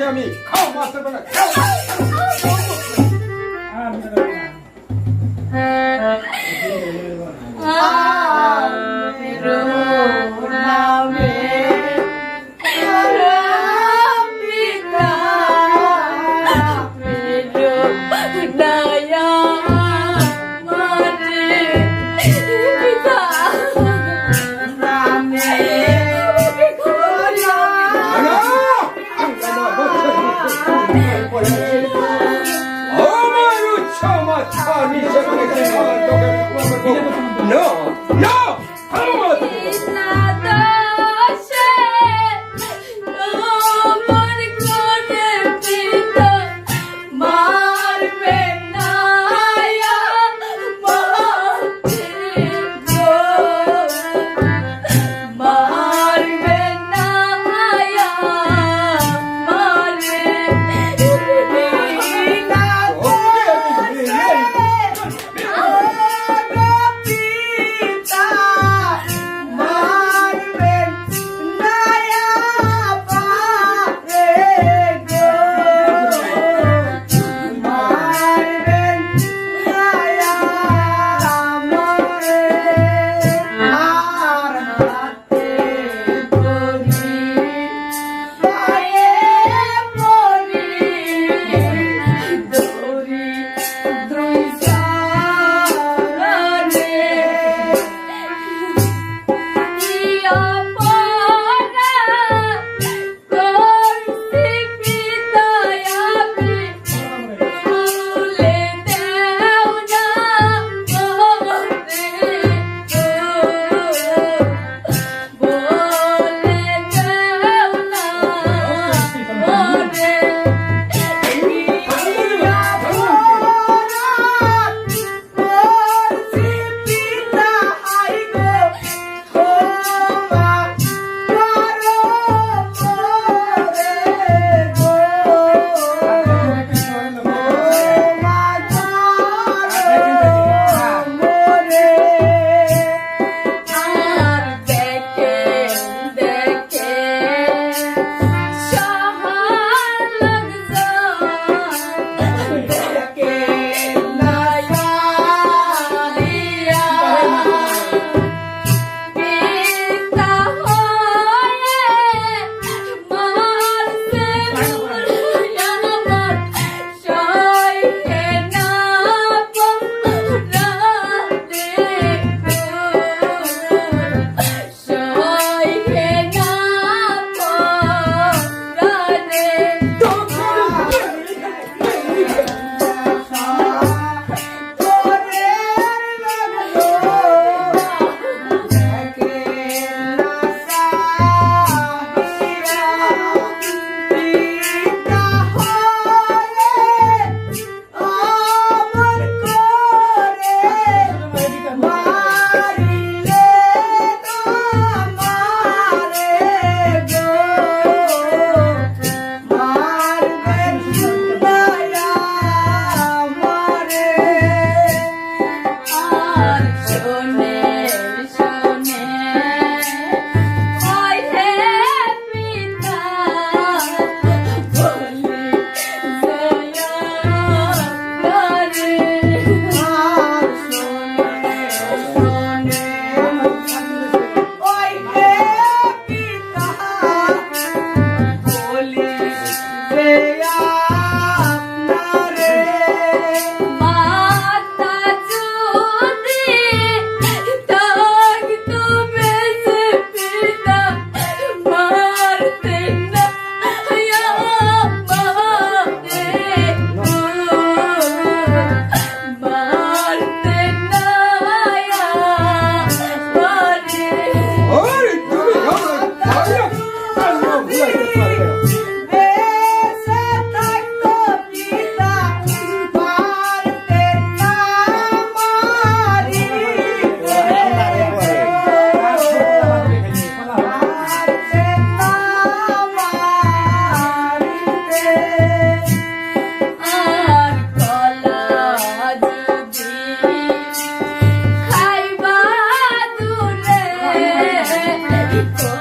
আমি খাও মাস্টার বেলা খাও No! No!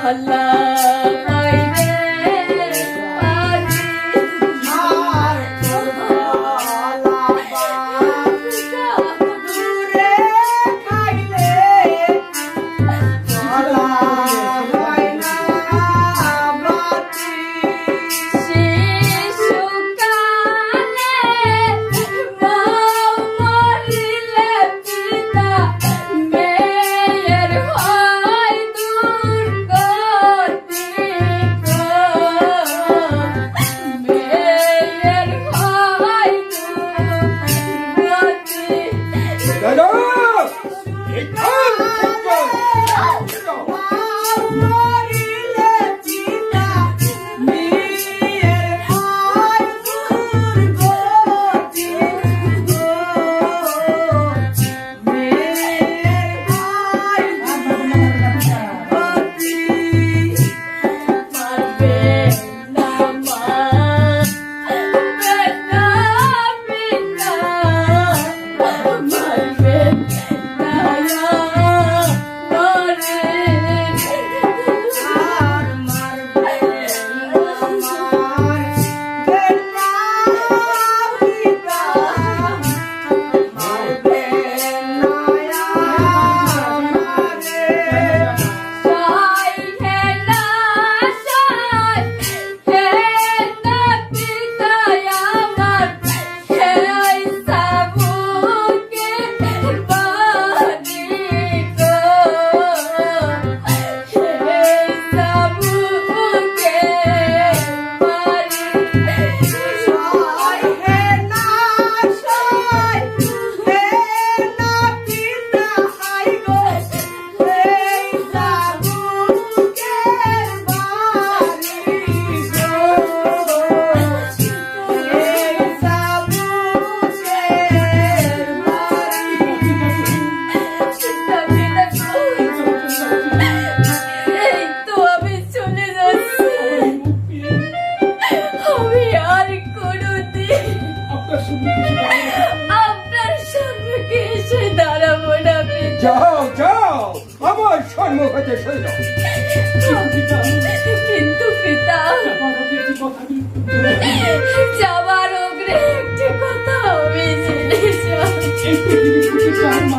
জ্বালা হয় রে পারি আর দূরে খাইলে গলা হয় না বাতি শিশুকালে মা মরিলে পিতা মেয়ের হয় দুর্গতি গো মেয়ের হয় দুর্গতি দাদা এখান থেকে মরিলে পিতা মেয়ের হয় দুর্গতি গো মেয়ের হয় দুর্গতি মারবে না মা বেটা পিতা মারবে না মরে আর মারবে আমার বেটা পিতা মারবে না আমারে সাই হে না সাই হে না পিতা আমার হে সাবুকে বাড়ি গো হে সাবুকে বাড়ি সয় হে না সয় হে না পিতা হাই গো এই সাবুকের বাড়ি গো এই সাবুকের এই তো আমি চলে যাচ্ছি আমি আর কোনোদিন আপনার সম্মুখে এসে দাঁড়াবো না পিতা যাও যাও আমার সম্মুখ হতে সরে যাও কিন্তু পিতা যাবার অগ্রে একটি কথা আমি জেনে যাই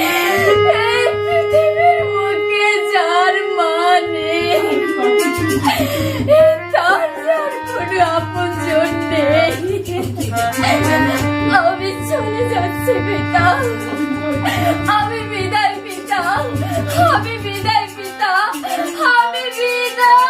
এই পৃথিবীর বুকে যার মানে তার যার কোনো আপনজন নেই আমি চলে যাচ্ছি পিতা আমি বিদায় পিতা আমি বিদায় পিতা আমি বিদায়